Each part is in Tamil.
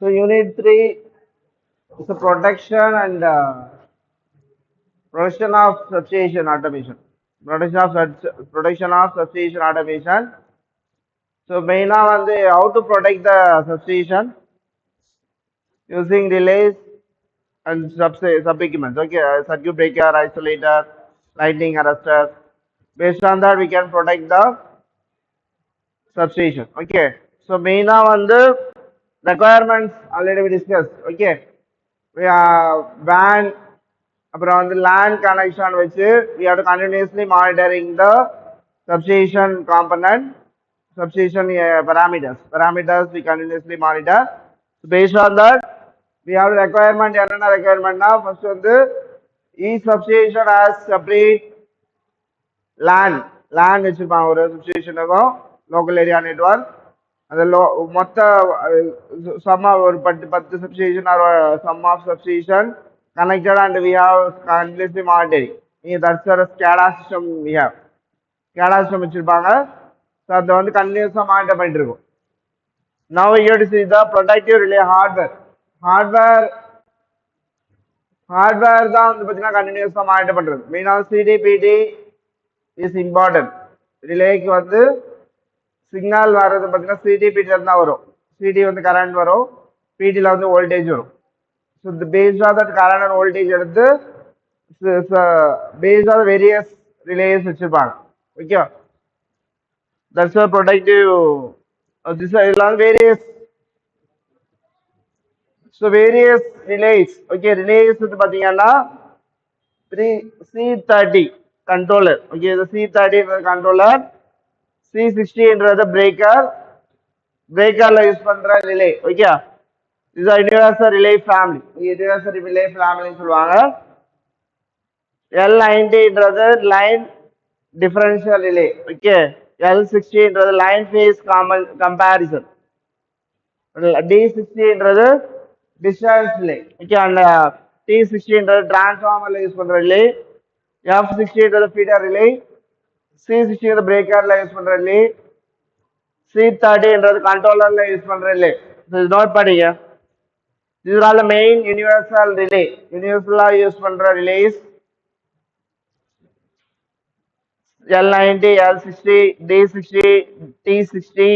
So unit 3 is the protection and production of substation automation. Production of substation automation. So main on the how to protect the substation using relays and sub equipments. Okay, circuit breaker, isolator, lightning arrestor. Based on that, we can protect the substation. Okay, so main on the requirements already we discussed. Okay, we are WAN, அப்புறம் வந்து LAN connection வச்சு we have to continuously monitoring the substation component, substation parameters we continuously monitor. So based on that, we have requirement என்னென்ன requirementனா first வந்து each substation has separate LAN வச்சிருப்பாங்க ஒரு substationக்கும் local area network. அந்த மொத்த சம் ஒரு 10 substation or sum of substation connected and we have continuously monitoring. That's the SCADA system we have. SCADA system வச்சிருப்பாங்க. So அது வந்து continuously monitor பண்ணிட்டு இருக்கும். Now we have to see the protective relay hardware. Hardware தான் வந்து பார்த்தீங்கன்னா continuously monitor பண்றது. Main on CDPD is important. ரிலேக்கு வந்து சிக்னல் வர்றது பார்த்தீங்கன்னா சிடிபிடில தான் வரும். சிடி வந்து கரண்ட் வரும், பிடில வந்து வோல்டேஜ் வரும். ஸோ இந்த paste on that current and voltage எடுத்து பேஸ்ட் ஆன் வேரியஸ் ரிலேஸ் வச்சிருப்பாங்க. ஓகே, தட்ஸ் ப்ரொடக்டிவ் திஸ் இதெல்லாம் various. So various relays. Okay, relays வந்து பார்த்தீங்கன்னா C30 கண்ட்ரோலர். ஓகே, இது C30 கண்ட்ரோலர், C60 பிரேக்கர்ல யூஸ் பண்ற ரிலே. ஓகே, இது universal relay family. Universal relay ஃபேமிலின்னு சொல்லுவாங்க. L90 line differential relay. Okay, L60 line phase comparison, D60 distance relay. Okay, அந்த T60 டிரான்ஸ்ஃபார்மர்ல யூஸ் பண்ற relay, F60 feeder relay, C60 பிரேக்கர்ல யூஸ் பண்ற ரிலே, C30 கண்ட்ரோலர்ல யூஸ் பண்ற ரிலே. நோட் படிங்க. These are all the main universal relay. Universal use பண்ற ரிலேஸ் L90, L60, D60, T60,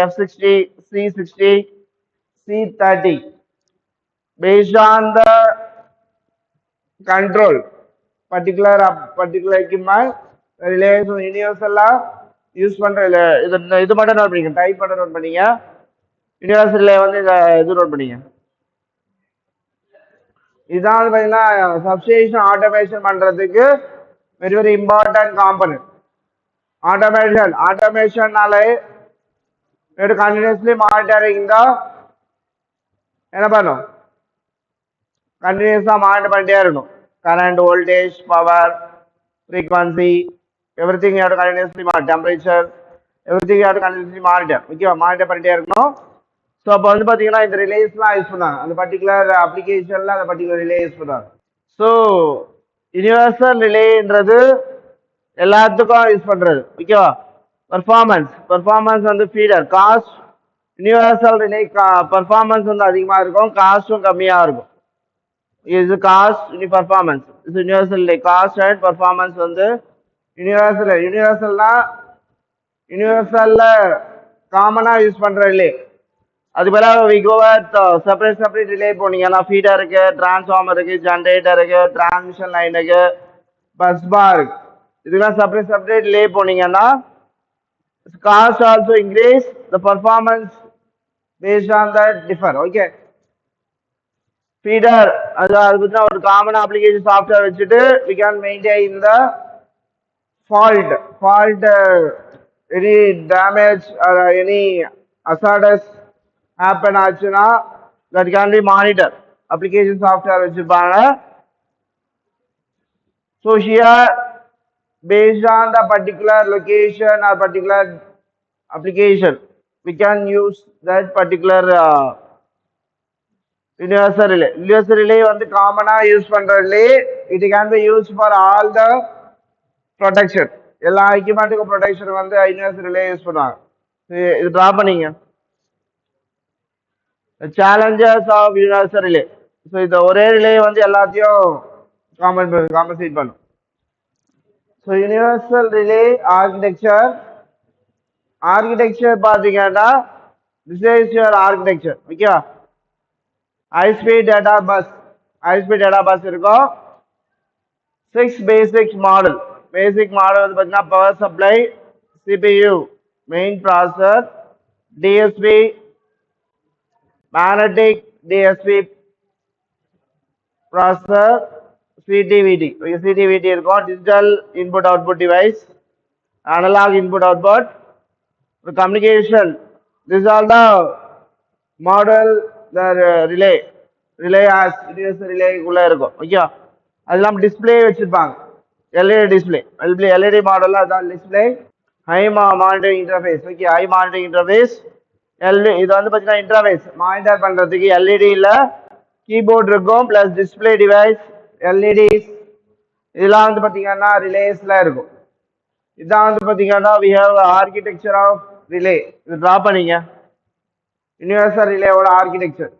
F60, C60, C30. Based on the control, particular equipment, relays universal use பண்ற இது மட்டும் நோட் பண்ணிங்க, டைப் மட்டும் நோட் பண்ணீங்க. யூனிவர்சல் ரிலே வந்து இது நோட் பண்ணீங்க. இதுதான் வந்து பார்த்தீங்கன்னா சப்ஸ்டேஷன் ஆட்டோமேஷன் பண்றதுக்கு வெரி வெரி இம்பார்ட்டன்ட் காம்பனன்ட். ஆட்டோமேஷன்னாலே கண்டினியூஸ்லி மானிட்டரிங் தான் என்ன பண்ணும், கண்டினியூஸா மானிட்டர் பண்ணிட்டே இருக்கணும். Current, voltage, power, frequency, everything you have to continuously monitor, temperature, everything you have to continuously monitor. ஓகேவா, மானிட்டர் பண்ணிட்டே இருக்கணும். ஸோ அப்போ வந்து பார்த்தீங்கன்னா இந்த ரிலேஸ்லாம் யூஸ் பண்ணாங்க, அந்த பர்டிகுலர் அப்ளிகேஷன்ல அந்த பர்டிகுலர் ரிலே யூஸ் பண்ணாங்க. ஸோ யூனிவர்சல் ரிலேன்றது எல்லாத்துக்கும் யூஸ் பண்றது. ஓகேவா, பர்ஃபார்மன்ஸ் வந்து feeder, cost universal relay performance வந்து அதிகமாக இருக்கும், காஸ்ட்டும் கம்மியாக இருக்கும். இது காஸ்ட் பர்ஃபார்மன்ஸ், இது universal relay. Cost and performance வந்து யூனிவர்சல்ல காமனாக யூஸ் பண்ற ரிலே. அது பதிலாக we go at separate relay போனீங்கன்னா ஃபீடர் இருக்கு, டிரான்ஸ்ஃபார்மர் இருக்கு, ஜென்ரேட்டர் இருக்கு, டிரான்ஸ்மிஷன் லைன் இருக்கு, பஸ் பார் இருக்கு. இதெல்லாம் செப்பரேட் ரிலே போனீங்கன்னா cost also increase, the performance paste on that differ. Okay, feeder அது பத்தின ஒரு காமன் அப்ளிகேஷன் சாஃப்ட்வேர் வச்சுட்டு we can maintain the fault any damage or any hazardous happen ஆச்சுன்னா that can be monitor, application software வச்சிருப்பாங்க. So here based on the particular location or particular application we can use that particular universal relay வந்து காமனா யூஸ் பண்ற relay. it can be used for all the protection, எல்லா எக்யூப்மெண்ட்டுக்கும் ப்ரொடெக்ஷன் வந்து யூனிவர்சல் ரிலே யூஸ் பண்ணுவாங்க. இது டிரா பண்ணீங்க. The challenges of universal relay. So இந்த ஒரே ரிலே வந்து எல்லாத்தையும் காம்பன்சேட் பண்ணும். So universal relay architecture பாத்தீங்கன்னா this is your architecture. ஓகேவா? high speed data bus இருக்கும். 6 basic model வந்து பாத்தீங்கன்னா power supply, CPU, main processor, DSP, magnetic DSP processor, CTVT. CTVT இருக்கும். digital input output device, analog input output, communication. This is all the model the relay as it is relay குள்ள இருக்கும். ஓகேவா? அதெல்லாம் டிஸ்ப்ளே வச்சிருப்பாங்க. எல்இடி டிஸ்ப்ளே எல்இடி மாடல்ல அதான் display. High monitoring interface. Okay, high monitoring interface. இது வந்து பார்த்தீங்கன்னா இன்டர்ஃபேஸ் மானிட்டர் பண்றதுக்கு எல்இடியில் கீபோர்ட் இருக்கும் பிளஸ் டிஸ்பிளே டிவைஸ் எல்இடிஸ் இதெல்லாம் வந்து பார்த்தீங்கன்னா ரிலேஸ்ல இருக்கும். இதான் வந்து பார்த்தீங்கன்னா we have architecture of relay. இது ட்ரா பண்ணிங்க. யூனிவர்சல் ரிலேவோட ஆர்கிடெக்சர்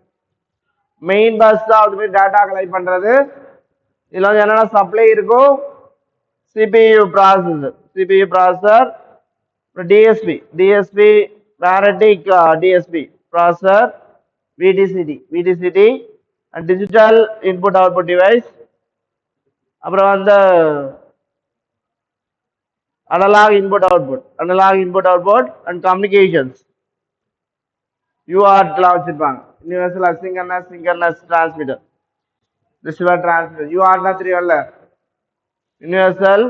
மெயின் பஸ் தான் அது மாதிரி டேட்டா கலெக்ட் பண்றது. இதுல வந்து என்னென்ன சப்ளை இருக்கும், CPU processor, DSP magnetic DSP processor, VDCD and digital input output device, அப்புறம் வந்து analogue input output and communications UART வச்சிருப்பாங்க. Universal synchronous transmitter, receiver transmitter. UART தெரியல, universal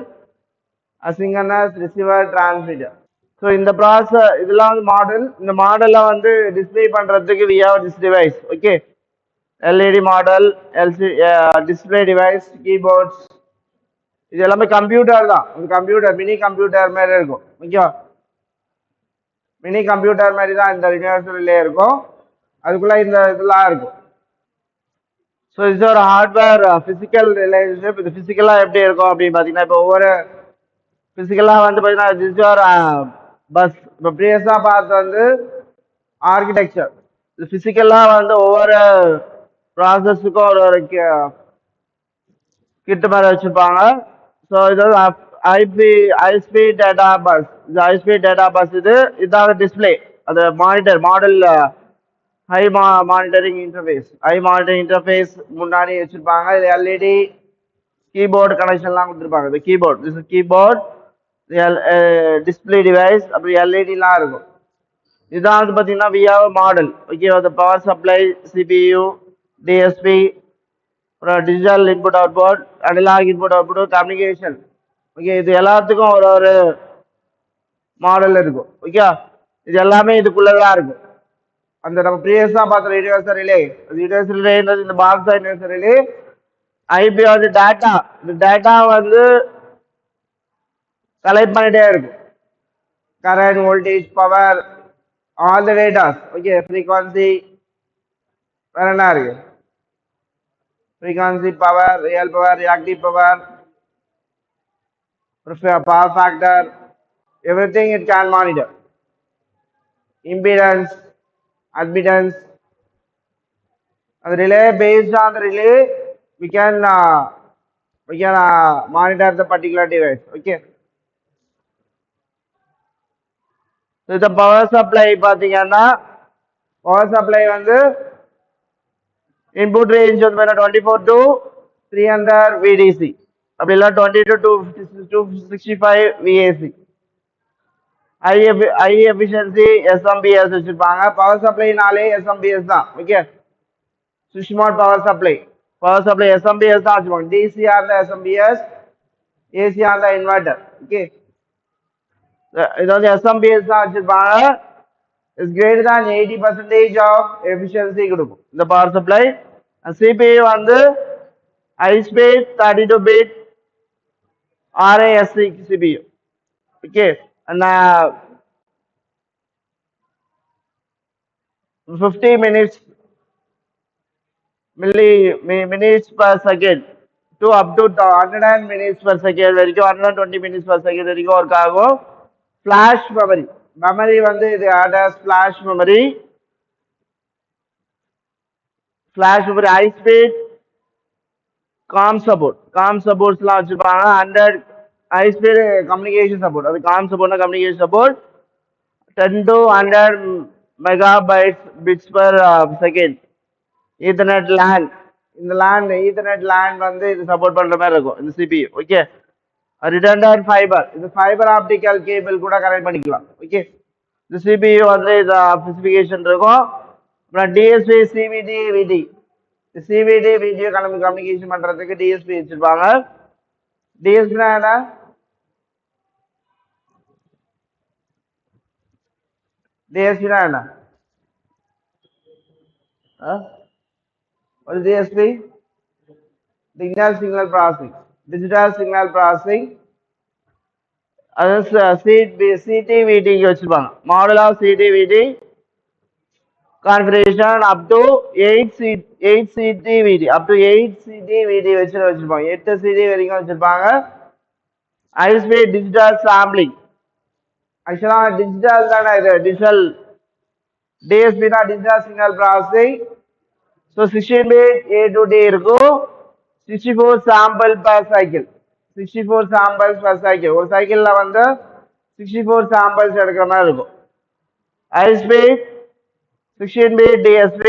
asynchronous receiver transmitter. So இந்த ப்ராசஸ் இதெல்லாம் வந்து மாடல். இந்த மாடலை வந்து டிஸ்பிளே பண்றதுக்கு we have this device. Okay, LED model, display device, keyboards, இது எல்லாமே கம்ப்யூட்டர் தான். கம்ப்யூட்டர் மினி கம்ப்யூட்டர் மாதிரி இருக்கும். ஓகே, மினி கம்ப்யூட்டர் மாதிரி தான் இந்த யூனிவர்சல் ரிலே இருக்கும். அதுக்குள்ள இந்த இதெல்லாம் இருக்கும். ஸோ இது ஒரு ஹார்ட்வேர் ஃபிசிக்கல் ரிலேஷன்ஷிப். இது ஃபிசிக்கலாக எப்படி இருக்கும் அப்படின்னு பார்த்தீங்கன்னா, இப்போ ஒவ்வொரு ஃபிசிக்கலாக வந்து பார்த்தீங்கன்னா திஸ் ஒரு பஸ். இப்போ ப்ரீவியஸாக பார்த்து வந்து ஆர்கிடெக்சர். இது ஃபிசிக்கலாக வந்து ஒவ்வொரு ப்ராசஸுக்கும் ஒரு கிட்ட மாதிரி வச்சுருப்பாங்க. ஸோ இது வந்து ஹைஸ்பீட் டேட்டா பஸ். இது ஹைஸ்பீட் டேட்டா பஸ். இதாக டிஸ்பிளே அது மாடல் ஹை மானிட்டரிங் இன்டர்ஃபேஸ் முன்னாடி வச்சிருப்பாங்க. இது எல்இடி கீபோர்டு கனெக்ஷன்லாம் கொடுத்துருப்பாங்க. இது கீபோர்ட் டிஸ்பிளே டிவைஸ் அப்புறம் எல்இடிலாம் இருக்கும். இதுதான் வந்து பார்த்தீங்கன்னா வி ஹேவ் மாடல். ஓகே, அது பவர் சப்ளை, CPU, DSP, அப்புறம் digital input output, analogue input output, communication. Okay, இது எல்லாத்துக்கும் ஒரு மாடல் இருக்கும். ஓகே, இது எல்லாமே இதுக்குள்ளதான் இருக்கும். அந்த நம்ம ப்ரீவியஸா பார்த்த யூனிவர்சல் ரிலே, இந்த பாக்ஸ் யூனிவர்சல் ரிலே. ஐபி வந்து டேட்டா, இந்த டேட்டா வந்து கலெக்ட் பண்ணிட்டே இருக்கும். Current, voltage, power, all the datas. Okay, frequency, வேற என்ன இருக்கு, frequency, power, real power, reactive power, power factor, everything it can monitor. Impedance, admittance, and the relay, based on the relay we can monitor the particular device. Okay, so the power supply பாத்தீங்கன்னா power supply வந்து input range வந்து 24 to 300 VDC அப்படி இல்ல 20 to 265 VAC. high efficiency SMPS வச்சிருப்பாங்க. பவர் சப்ளைனாலே SMPS தான். ஓகே, சுவிட்ச் மோட் பவர் சப்ளை SMPS தான் வச்சுப்பாங்க. DC ஆர் தான் SMPS, AC ஆர் தான் இன்வெர்டர். ஓகே, இது வந்து SMPS தான் வச்சிருப்பாங்க. Is greater than 80% of efficiency கொடுக்கும் இந்த பவர் சப்ளை. CPU வந்து high speed 32 bit RASC CPU. Okay, and 50 minutes per second to up to 100 minutes per second வரைக்கும் 120 minutes per second வரைக்கும் ஒர்க் ஆகும். ஃபிளாஷ் மெமரி வந்து இது flash memory. Flash memory, high speed com சப்போர்ட்ஸ்லாம் வச்சிருப்பாங்க. 100 ஹை ஸ்பீட் கம்யூனிகேஷன் சப்போர்ட், அது காம் சப்போர்ட்னா communication support 10 to 100 megabytes bits per second. Ethernet LAN, இந்த லேன் ஈத்தர்நெட் லேன் வந்து இது சப்போர்ட் பண்ற மாதிரி இருக்கும் இந்த சிபியு. ஓகே, ரிடண்டன்ட் ஃபைபர், இது ஃபைபர் ஆப்டிக்கல் கேபிள் கூட கனெக்ட் பண்ணிக்கலாம். ஓகே, இந்த சிபியு வந்து இது ஸ்பெசிஃபிகேஷன் இருக்கும். அப்புறம் டிஎஸ்பி, சிவிடி, விடி, சிவிடி வீடியோ கம்யூனிகேஷன் பண்றதுக்கு டிஎஸ்பி வச்சிருப்பாங்க. டிஎஸ்பினா என்ன? டிஎஸ்பினா என்ன? ஒரு DSP signal processing, digital signal processing. அது சிடிவிடி வச்சிருப்பாங்க. Model of CT VT configuration up to 8 CTVD, up to 8 CTVD வச்சிருப்பாங்க. 8 CD வரைக்கும் வச்சிருப்பாங்க. ஹை ஸ்பீட் டிஜிட்டல் சாம்பிளிங், ஆக்சுவலா டிஜிட்டல் தானே இது, டிஜிட்டல் டிஎஸ்பினா digital signal processing. So 16 bit A to D இருக்கும். 64 sample per cycle, 64 samples per cycle. ஒரு சைக்கிள்ல வந்து 64 சாம்பிள்ஸ் எடுக்கிற மாதிரி இருக்கும். High speed 16 bit DSP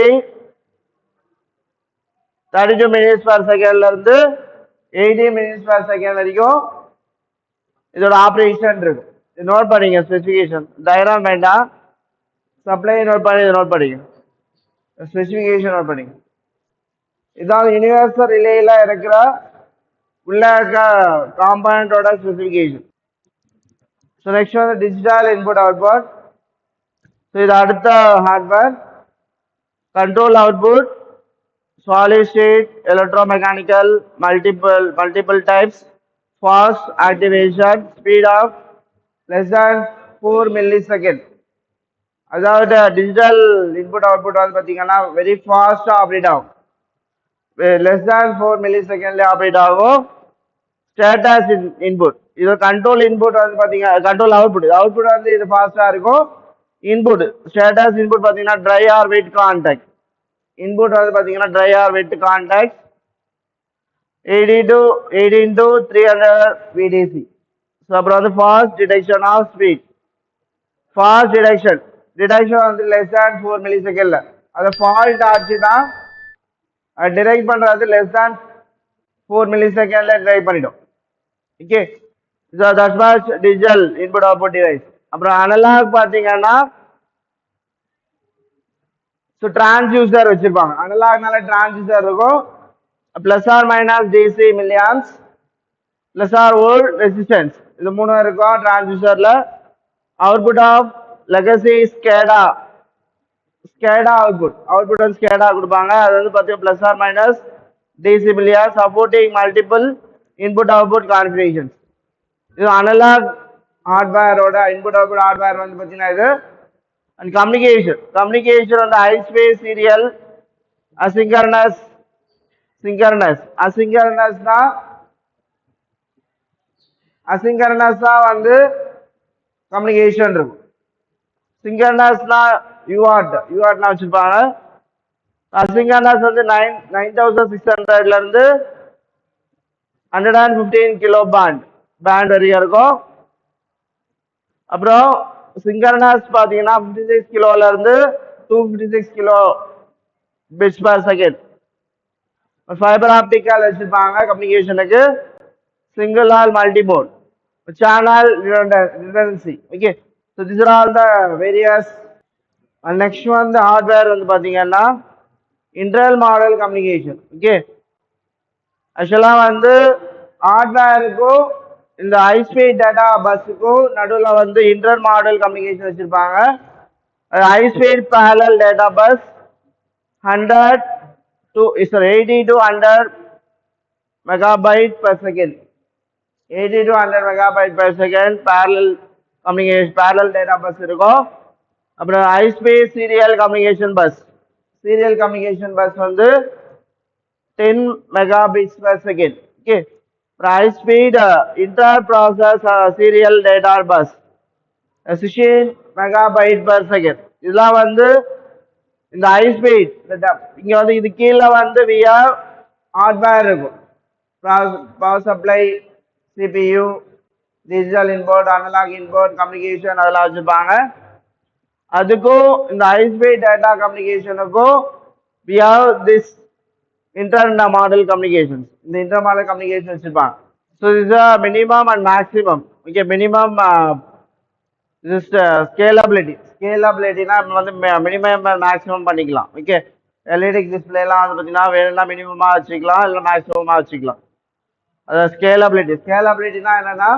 32 minutes per second இருந்து 80 minutes per second வரைக்கும் இதோட ஆப்ரேஷன் இருக்கும். இது நோட் பண்ணிங்க, ஸ்பெசிஃபிகேஷன் டயக்ராம் வேண்டாம், சப்ளை நோட் பண்ணி இதை நோட் பண்ணிங்க, ஸ்பெசிஃபிகேஷன் நோட் பண்ணிங்க. இதான் யூனிவர்சல் ரிலேல இருக்கிற உள்ள இருக்க காம்பனண்டோட ஸ்பெசிஃபிகேஷன். ஸோ நெக்ஸ்ட் வந்து டிஜிட்டல் இன்புட் அவுட்புட். ஸோ இது அடுத்த hardware. Control output, solid state, electromechanical, multiple types, fast activation, speed of less than 4 millisecond. அதாவது டிஜிட்டல் இன்புட் அவுட்புட் வந்து பார்த்தீங்கன்னா வெரி ஃபாஸ்டா ஆப்ரேட் ஆகும், லெஸ் தேன் 4 millisecondல ஆப்ரேட் ஆகும். ஸ்டேட்டஸ் இன்புட், இது கண்ட்ரோல் இன்புட் வந்து பார்த்தீங்கன்னா கண்ட்ரோல் அவுட்புட் வந்து இது ஃபாஸ்டா இருக்கும். இன்புட் ஸ்டேட்டஸ் இன்புட் பார்த்தீங்கன்னா dry or wet contact. Input வந்து பார்த்தீங்கன்னா dry or wet contact. 18 to 300 VDC. So அப்புறம் வந்து fast detection of speed, fast detection வந்து லெஸ் தேன் 4 millisecondல. அது ஃபால்ட் ஆச்சுன்னா அது டிடெக்ட் பண்றது லெஸ் தேன் 4 millisecondல டிடெக்ட் பண்ணிடும். Okay, so that's what digital input output device. அப்புறம் அனலாக் பார்த்தீங்கன்னா ஸோ டிரான்ஸ்யூசர் வச்சிருப்பாங்க. அனலாக்னால டிரான்ஸ்யூசர் இருக்கும். Plus or minus DC milliamps, plus or volt resistance, இது மூணு இருக்கும் டிரான்ஸ்யூசர்ல. Output of legacy SCADA output வந்து ஸ்கேடா கொடுப்பாங்க. அது வந்து பார்த்தீங்கன்னா plus or minus DC milliamp, supporting multiple input output configurations. இது அனலாக் ஹார்ட்வேரோட இன்புட் அவுட்புட் ஹார்ட்வேர் வந்து பார்த்தீங்கன்னா இது. அண்ட் கம்யூனிகேஷன் வந்து ஹை ஸ்பீட் சீரியல், அசிங்கர்னஸ் வந்து கம்யூனிகேஷன் இருக்கும். சிங்கர்னஸ்னா யூஆர்ட்னா வச்சிருப்பாங்க. அசிங்கர்னஸ் வந்து 9600 இருந்து 115 கிலோ பேண்ட் வரைக்கும் இருக்கும். அப்புறம் சிங்கர்னஸ் பார்த்தீங்கன்னா 56 கிலோல இருந்து 256 kilo bits per second. Fiber optical வச்சிருப்பாங்க கம்யூனிகேஷனுக்கு. Single all multi mode, channel redundancy. Okay, so this are all the various. Next வந்து ஹார்ட்வேர் வந்து பார்த்தீங்கன்னா இன்டர்னல் மாடல் கம்யூனிகேஷன். ஓகே, ஆக்சுவலாக வந்து ஹார்ட்வேருக்கும் இந்த ஹை ஸ்பீட் டேட்டா பஸ்ஸுக்கும் நடுவில் வந்து இன்டர் மாடல் கம்யூனிகேஷன் வச்சிருப்பாங்க. High speed parallel data bus 80 to 100 megabyte per second. 80 to 100 megabyte per second parallel communication, parallel data bus இருக்கும். அப்புறம் high speed serial communication bus வந்து 10 megabits per second. Okay, high speed inter process serial data bus 16 megabyte per second. இதெல்லாம் வந்து இந்த ஹை ஸ்பீட் இங்க வந்து இது கீழே வந்து we have hardware இருக்கும், power supply, CPU, digital input, analog input, communication அதெல்லாம் வச்சிருப்பாங்க. அதுக்கும் இந்த ஹை ஸ்பீட் டேட்டா கம்யூனிகேஷனுக்கும் we have this inter model communications. இந்த inter model communication வச்சிருப்பாங்க. So this is a minimum and maximum. Okay, minimum this scalability. Scalability na வந்து minimum and maximum பண்ணிக்கலாம். Okay, LED display எல்லாம் வந்து பார்த்தீங்கன்னா வேணும்னா மினிமமா வச்சுக்கலாம் இல்லை மேக்ஸிமமா வச்சுக்கலாம். அதாவது ஸ்கேலபிலிட்டி. ஸ்கேலபிலிட்டினா என்னன்னா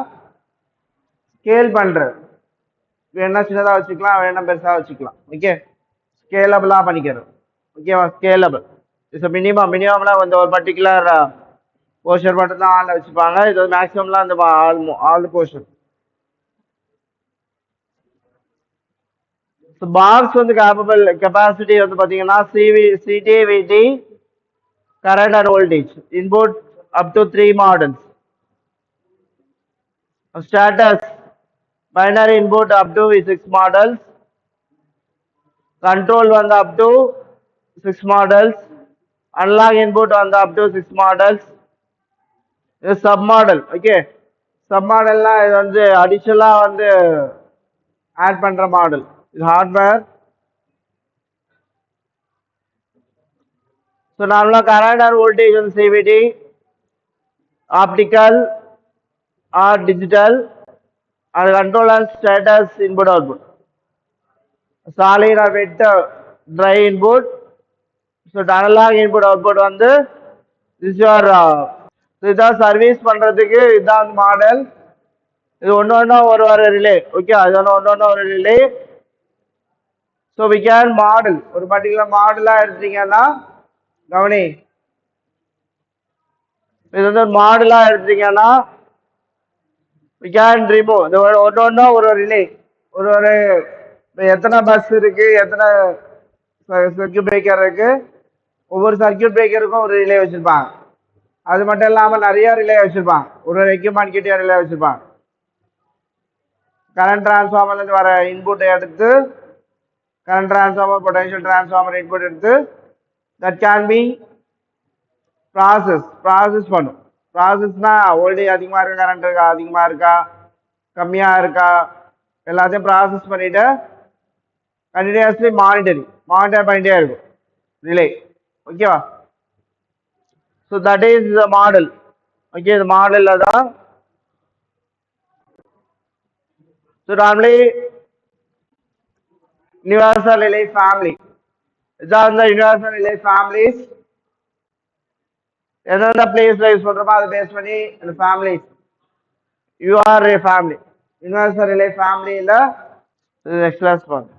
ஸ்கேல் பண்றது, வேணா சின்னதாக வச்சுக்கலாம் வேணா பெருசாக வச்சுக்கலாம். ஓகே, ஸ்கேலபிளாக பண்ணிக்கிறது. ஓகேவா, ஸ்கேலபிள் இட்ஸ் மினிமம்லாம் வந்து ஒரு பர்டிகுலர் போர்ஷன் மட்டும் தான் ஆன்ல வச்சுப்பாங்க. இது வந்து மேக்ஸிமம்லாம் அந்த ஆல் போர்ஷன். ஸோ பாக்ஸ் வந்து கேப்பபிள் கெப்பாசிட்டி வந்து பார்த்தீங்கன்னா CT/VT, current and voltage, input up to 3 models. Status, binary input up to 6 models. Control வந்து up to 6 models. Analog input வந்து up to 6 models. இது சப் மாடல். ஓகே, சப் மாடல்னா இது வந்து அடிஷனலா வந்து ஆட் பண்ற மாடல். இது ஹார்ட்வேர். ஸோ நார்மலாக கரண்ட் ஆர் வோல்டேஜ் வந்து CVT, ஆப்டிக்கல் ஆர் டிஜிட்டல், அது control and status input output. Solid or wet dry input. So analogue input output வந்து இதுதான் சர்வீஸ் பண்றதுக்கு இதுதான் மாடல். இது ஒன்று ஒரு ரிலே. ஓகே, அது ஒன்று ஒரு relay. So we can model ஒரு பர்டிகுலர் மாடலாக எடுத்தீங்கன்னா கவனி, இது வந்து ஒரு மாடலாக எடுத்தீங்கன்னா வி கேன் ரிமூவ். இது ஒன்று ஒரு ரிலே. ஒரு எத்தனை பஸ் இருக்கு, எத்தனை சர்க்கியூட் பிரேக்கர் இருக்கு, ஒவ்வொரு சர்க்கியூட் பிரேக்கருக்கும் ஒரு ரிலே வச்சிருப்பாங்க. அது மட்டும் இல்லாமல் நிறைய ரிலே வச்சிருப்பாங்க, ஒரு எக்யூப்மெண்ட் கிட்டே ரிலே வச்சிருப்பாங்க. கரண்ட் டிரான்ஸ்ஃபார்மர்லேருந்து வர இன்புட்டை எடுத்து current transformer, potential transformer input எடுத்து தட் கேன் பி ப்ராசஸ் பண்ணும். ப்ராசஸ்னா வோல்டேஜ் அதிகமாக இருக்கா, கரண்ட் இருக்கா, அதிகமாக இருக்கா, கம்மியாக இருக்கா, எல்லாத்தையும் ப்ராசஸ் பண்ணிட்டு கண்டினியூஸ்லி மானிட்டர் பண்ணிட்டே இருக்கும் ரிலே. ஓகேவா, so that is the model. Okay, இது மாடலில் தான். So normally universal relay family, இதான் இந்த யூனிவர்சல் ரிலே ஃபேமிலிஸ். எந்தெந்த பிளேஸ்ல யூஸ் பண்றோமோ அதை பேஸ் பண்ணி இந்த families UR family universal relay ஃபேமிலியில் நெக்ஸ்ட் கிளாஸ் பார்ப்போம்.